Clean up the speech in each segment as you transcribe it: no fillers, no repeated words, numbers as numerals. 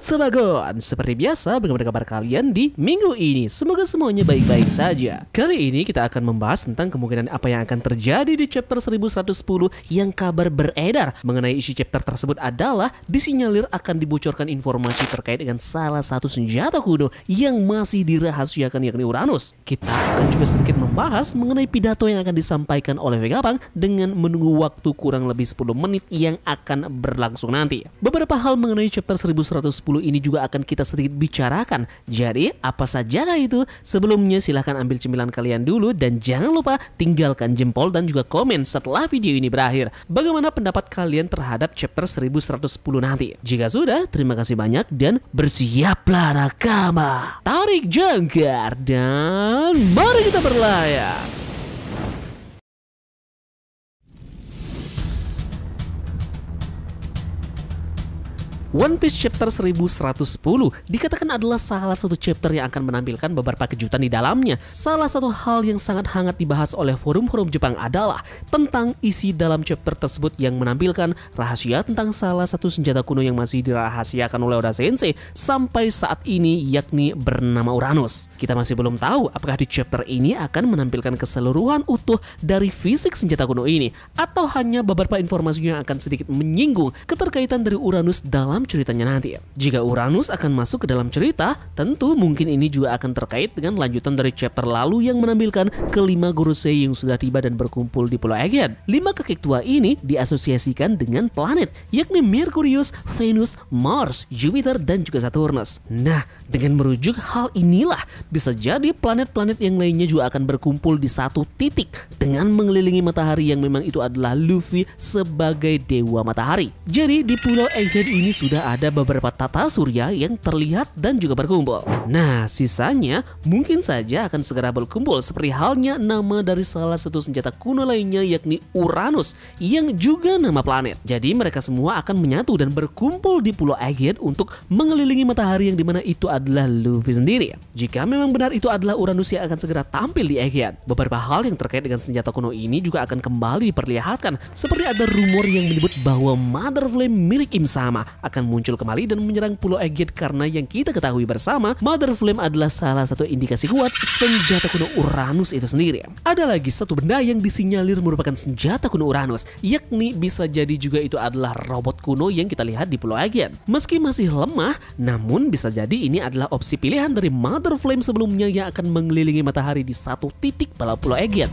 Sabagon, seperti biasa bagaimana kabar kalian di minggu ini? Semoga semuanya baik-baik saja. Kali ini kita akan membahas tentang kemungkinan apa yang akan terjadi di chapter 1110 yang kabar beredar mengenai isi chapter tersebut adalah disinyalir akan dibocorkan informasi terkait dengan salah satu senjata kuno yang masih dirahasiakan yakni Uranus. Kita akan juga sedikit membahas mengenai pidato yang akan disampaikan oleh Vegapunk dengan menunggu waktu kurang lebih 10 menit yang akan berlangsung nanti. Beberapa hal mengenai chapter 1110 ini juga akan kita sedikit bicarakan. Jadi apa saja itu? Sebelumnya silahkan ambil cemilan kalian dulu dan jangan lupa tinggalkan jempol dan juga komen setelah video ini berakhir. Bagaimana pendapat kalian terhadap chapter 1110 nanti? Jika sudah, terima kasih banyak dan bersiaplah nakama. Tarik jangkar dan mari kita berlayar. One Piece chapter 1110 dikatakan adalah salah satu chapter yang akan menampilkan beberapa kejutan di dalamnya. Salah satu hal yang sangat hangat dibahas oleh forum-forum Jepang adalah tentang isi dalam chapter tersebut yang menampilkan rahasia tentang salah satu senjata kuno yang masih dirahasiakan oleh Oda Sensei sampai saat ini, yakni bernama Uranus. Kita masih belum tahu apakah di chapter ini akan menampilkan keseluruhan utuh dari fisik senjata kuno ini atau hanya beberapa informasi yang akan sedikit menyinggung keterkaitan dari Uranus dalam ceritanya nanti. Jika Uranus akan masuk ke dalam cerita, tentu mungkin ini juga akan terkait dengan lanjutan dari chapter lalu yang menampilkan kelima Gorosei yang sudah tiba dan berkumpul di Pulau Aegean. 5 kakek tua ini diasosiasikan dengan planet, yakni Merkurius, Venus, Mars, Jupiter, dan juga Saturnus. Nah, dengan merujuk hal inilah bisa jadi planet-planet yang lainnya juga akan berkumpul di satu titik dengan mengelilingi matahari yang memang itu adalah Luffy sebagai dewa matahari. Jadi di Pulau Aegean ini sudah ada beberapa tata surya yang terlihat dan juga berkumpul. Nah, sisanya mungkin saja akan segera berkumpul seperti halnya nama dari salah satu senjata kuno lainnya yakni Uranus yang juga nama planet. Jadi mereka semua akan menyatu dan berkumpul di Pulau Aegean untuk mengelilingi matahari yang dimana itu adalah Luffy sendiri. Jika memang benar itu adalah Uranus yang akan segera tampil di Aegean, beberapa hal yang terkait dengan senjata kuno ini juga akan kembali diperlihatkan. Seperti ada rumor yang menyebut bahwa Mother Flame milik Im Sama akan muncul kembali dan menyerang Pulau Aegean karena yang kita ketahui bersama Mother Flame adalah salah satu indikasi kuat senjata kuno Uranus itu sendiri. Ada lagi satu benda yang disinyalir merupakan senjata kuno Uranus, yakni bisa jadi juga itu adalah robot kuno yang kita lihat di Pulau Aegean. Meski masih lemah, namun bisa jadi ini adalah opsi pilihan dari Mother Flame sebelumnya yang akan mengelilingi matahari di satu titik pada Pulau Aegean.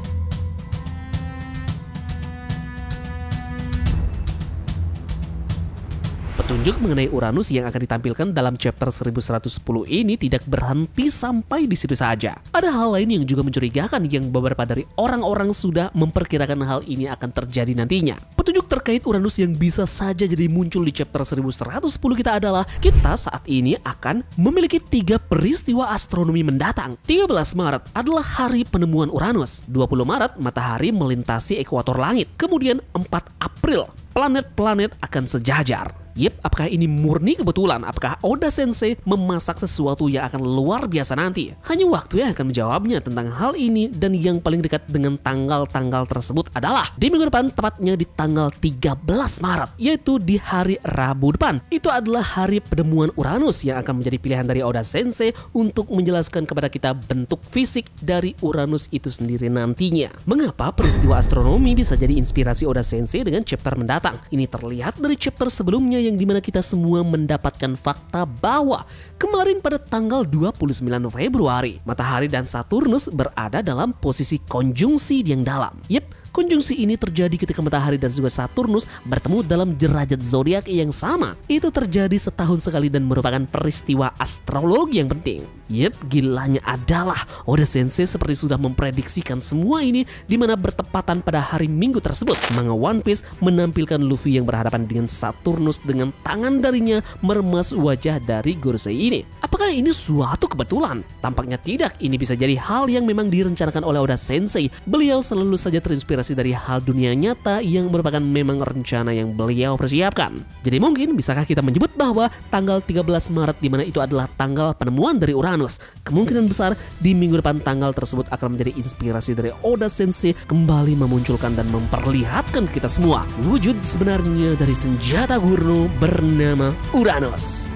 Petunjuk mengenai Uranus yang akan ditampilkan dalam chapter 1110 ini tidak berhenti sampai di situ saja. Ada hal lain yang juga mencurigakan yang beberapa dari orang-orang sudah memperkirakan hal ini akan terjadi nantinya. Petunjuk terkait Uranus yang bisa saja jadi muncul di chapter 1110 kita adalah kita saat ini akan memiliki 3 peristiwa astronomi mendatang. 13 Maret adalah hari penemuan Uranus. 20 Maret matahari melintasi ekuator langit. Kemudian 4 April planet-planet akan sejajar. Yep, apakah ini murni kebetulan? Apakah Oda Sensei memasak sesuatu yang akan luar biasa nanti? Hanya waktu yang akan menjawabnya tentang hal ini, dan yang paling dekat dengan tanggal-tanggal tersebut adalah di minggu depan, tepatnya di tanggal 13 Maret, yaitu di hari Rabu depan. Itu adalah hari penemuan Uranus yang akan menjadi pilihan dari Oda Sensei untuk menjelaskan kepada kita bentuk fisik dari Uranus itu sendiri nantinya. Mengapa peristiwa astronomi bisa jadi inspirasi Oda Sensei dengan chapter mendatang? Ini terlihat dari chapter sebelumnya yang dimana kita semua mendapatkan fakta bahwa kemarin pada tanggal 29 Februari matahari dan Saturnus berada dalam posisi konjungsi yang dalam. Yep, konjungsi ini terjadi ketika matahari dan juga Saturnus bertemu dalam derajat zodiak yang sama. Itu terjadi setahun sekali dan merupakan peristiwa astrologi yang penting. Yep, gilanya adalah Oda Sensei seperti sudah memprediksikan semua ini di mana bertepatan pada hari Minggu tersebut. Manga One Piece menampilkan Luffy yang berhadapan dengan Saturnus dengan tangan darinya meremas wajah dari Gorosei ini. Apakah ini suatu kebetulan? Tampaknya tidak. Ini bisa jadi hal yang memang direncanakan oleh Oda Sensei. Beliau selalu saja terinspirasi dari hal dunia nyata yang merupakan memang rencana yang beliau persiapkan. Jadi mungkin bisakah kita menyebut bahwa tanggal 13 Maret di mana itu adalah tanggal penemuan dari Uranus? Kemungkinan besar di minggu depan tanggal tersebut akan menjadi inspirasi dari Oda Sensei kembali memunculkan dan memperlihatkan kita semua wujud sebenarnya dari senjata kuno bernama Uranus.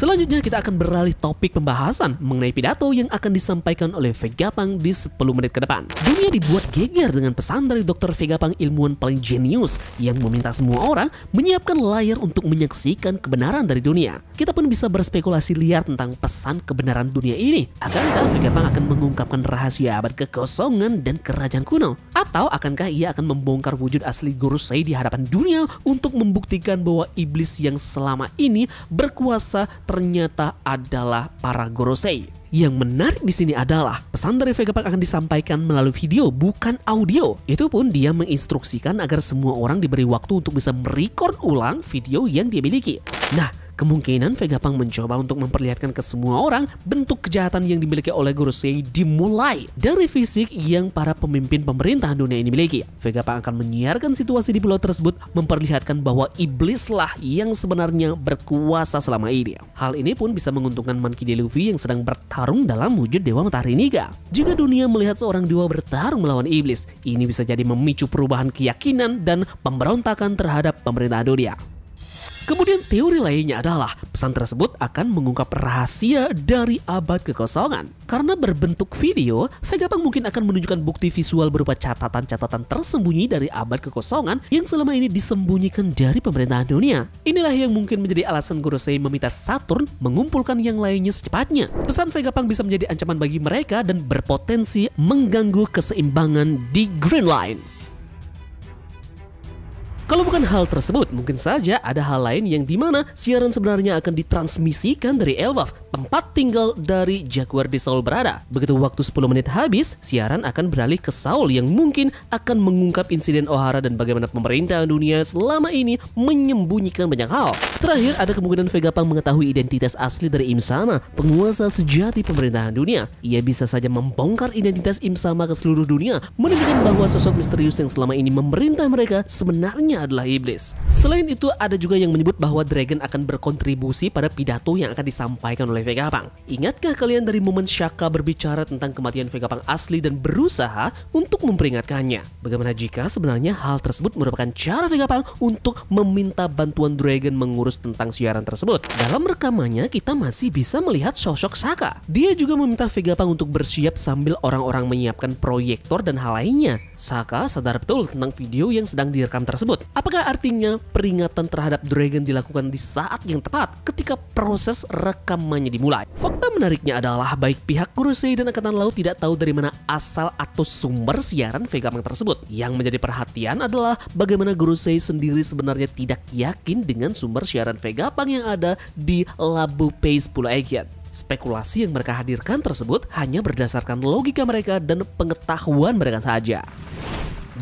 Selanjutnya kita akan beralih topik pembahasan mengenai pidato yang akan disampaikan oleh Vegapunk di 10 menit ke depan. Dunia dibuat geger dengan pesan dari Dr. Vegapunk, ilmuwan paling jenius yang meminta semua orang menyiapkan layar untuk menyaksikan kebenaran dari dunia. Kita pun bisa berspekulasi liar tentang pesan kebenaran dunia ini. Akankah Vegapunk akan mengungkapkan rahasia abad kekosongan dan kerajaan kuno? Atau akankah ia akan membongkar wujud asli Gorosei di hadapan dunia untuk membuktikan bahwa iblis yang selama ini berkuasa ternyata adalah para Gorosei? Yang menarik di sini adalah pesan dari Vegapunk akan disampaikan melalui video, bukan audio. Itu pun dia menginstruksikan agar semua orang diberi waktu untuk bisa merekord ulang video yang dia miliki. Nah, kemungkinan Vegapunk mencoba untuk memperlihatkan ke semua orang bentuk kejahatan yang dimiliki oleh Gorosei dimulai dari fisik yang para pemimpin pemerintahan dunia ini miliki. Vegapunk akan menyiarkan situasi di pulau tersebut, memperlihatkan bahwa iblislah yang sebenarnya berkuasa selama ini. Hal ini pun bisa menguntungkan Monkey D. Luffy yang sedang bertarung dalam wujud Dewa Matahari Niga. Jika dunia melihat seorang dewa bertarung melawan iblis, ini bisa jadi memicu perubahan keyakinan dan pemberontakan terhadap pemerintahan dunia. Kemudian teori lainnya adalah pesan tersebut akan mengungkap rahasia dari abad kekosongan. Karena berbentuk video, Vegapunk mungkin akan menunjukkan bukti visual berupa catatan-catatan tersembunyi dari abad kekosongan yang selama ini disembunyikan dari pemerintahan dunia. Inilah yang mungkin menjadi alasan Gorosei meminta Saturn mengumpulkan yang lainnya secepatnya. Pesan Vegapunk bisa menjadi ancaman bagi mereka dan berpotensi mengganggu keseimbangan di Green Line. Kalau bukan hal tersebut, mungkin saja ada hal lain yang dimana siaran sebenarnya akan ditransmisikan dari Elbaf, tempat tinggal dari Jaguar di Soul berada. Begitu waktu 10 menit habis, siaran akan beralih ke Soul yang mungkin akan mengungkap insiden Ohara dan bagaimana pemerintah dunia selama ini menyembunyikan banyak hal. Terakhir, ada kemungkinan Vegapunk mengetahui identitas asli dari Im Sama, penguasa sejati pemerintahan dunia. Ia bisa saja membongkar identitas Im Sama ke seluruh dunia, menunjukkan bahwa sosok misterius yang selama ini memerintah mereka sebenarnya adalah iblis. Selain itu, ada juga yang menyebut bahwa Dragon akan berkontribusi pada pidato yang akan disampaikan oleh Vegapunk. Ingatkah kalian dari momen Shaka berbicara tentang kematian Vegapunk asli dan berusaha untuk memperingatkannya? Bagaimana jika sebenarnya hal tersebut merupakan cara Vegapunk untuk meminta bantuan Dragon mengurus tentang siaran tersebut? Dalam rekamannya, kita masih bisa melihat sosok Shaka. Dia juga meminta Vegapunk untuk bersiap sambil orang-orang menyiapkan proyektor dan hal lainnya. Shaka sadar betul tentang video yang sedang direkam tersebut. Apakah artinya peringatan terhadap Dragon dilakukan di saat yang tepat ketika proses rekamannya dimulai? Fakta menariknya adalah baik pihak Gorosei dan Angkatan Laut tidak tahu dari mana asal atau sumber siaran Vegapunk tersebut. Yang menjadi perhatian adalah bagaimana Gorosei sendiri sebenarnya tidak yakin dengan sumber siaran Vegapunk yang ada di Labu Pace Pulau Aegean. Spekulasi yang mereka hadirkan tersebut hanya berdasarkan logika mereka dan pengetahuan mereka saja.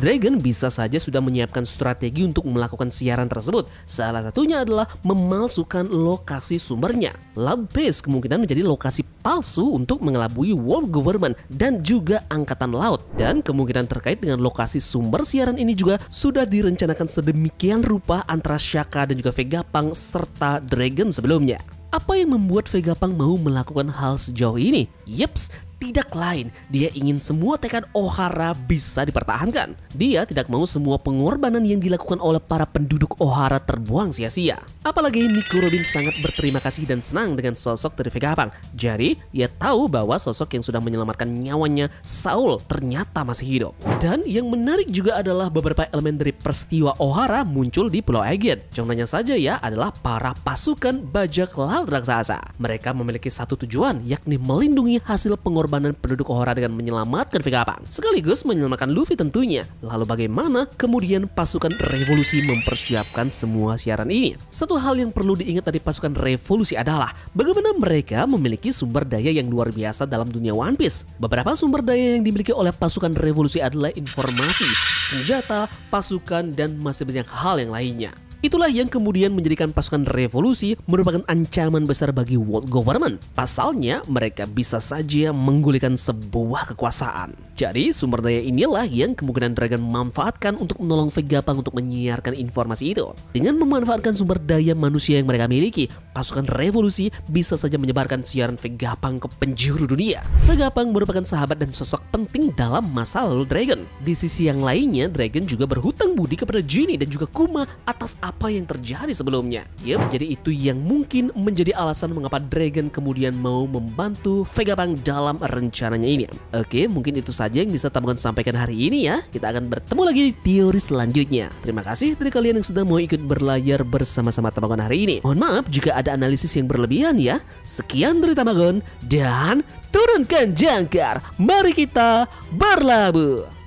Dragon bisa saja sudah menyiapkan strategi untuk melakukan siaran tersebut. Salah satunya adalah memalsukan lokasi sumbernya. Labu Pace kemungkinan menjadi lokasi palsu untuk mengelabui World Government dan juga Angkatan Laut. Dan kemungkinan terkait dengan lokasi sumber siaran ini juga sudah direncanakan sedemikian rupa antara Shaka dan juga Vegapunk serta Dragon sebelumnya. Apa yang membuat Vegapunk mau melakukan hal sejauh ini? Yeps, tidak lain, dia ingin semua tekad Ohara bisa dipertahankan. Dia tidak mau semua pengorbanan yang dilakukan oleh para penduduk Ohara terbuang sia-sia. Apalagi Nico Robin sangat berterima kasih dan senang dengan sosok dari Vegapunk. Jadi, ia tahu bahwa sosok yang sudah menyelamatkan nyawanya, Saul, ternyata masih hidup. Dan yang menarik juga adalah beberapa elemen dari peristiwa Ohara muncul di Pulau Aegean. Contohnya saja ya adalah para pasukan bajak laut raksasa. Mereka memiliki satu tujuan, yakni melindungi hasil pengorbanan penduduk Ohara dengan menyelamatkan Vegapunk, sekaligus menyelamatkan Luffy tentunya. Lalu bagaimana kemudian pasukan revolusi mempersiapkan semua siaran ini? Satu hal yang perlu diingat dari pasukan revolusi adalah bagaimana mereka memiliki sumber daya yang luar biasa dalam dunia One Piece. Beberapa sumber daya yang dimiliki oleh pasukan revolusi adalah informasi, senjata, pasukan, dan masih banyak hal yang lainnya. Itulah yang kemudian menjadikan pasukan revolusi merupakan ancaman besar bagi world government. Pasalnya, mereka bisa saja menggulingkan sebuah kekuasaan. Jadi sumber daya inilah yang kemungkinan Dragon manfaatkan untuk menolong Vegapunk untuk menyiarkan informasi itu. Dengan memanfaatkan sumber daya manusia yang mereka miliki, pasukan revolusi bisa saja menyebarkan siaran Vegapunk ke penjuru dunia. Vegapunk merupakan sahabat dan sosok penting dalam masa lalu Dragon. Di sisi yang lainnya, Dragon juga berhutang budi kepada Genie dan juga Kuma atas apa yang terjadi sebelumnya. Yap, jadi itu yang mungkin menjadi alasan mengapa Dragon kemudian mau membantu Vegapunk dalam rencananya ini. Oke, mungkin itu saja yang bisa Tamgon sampaikan hari ini ya. Kita akan bertemu lagi di teori selanjutnya. Terima kasih dari kalian yang sudah mau ikut berlayar bersama-sama Tamgon hari ini. Mohon maaf jika ada analisis yang berlebihan ya. Sekian dari Tamgon dan turunkan jangkar. Mari kita berlabuh.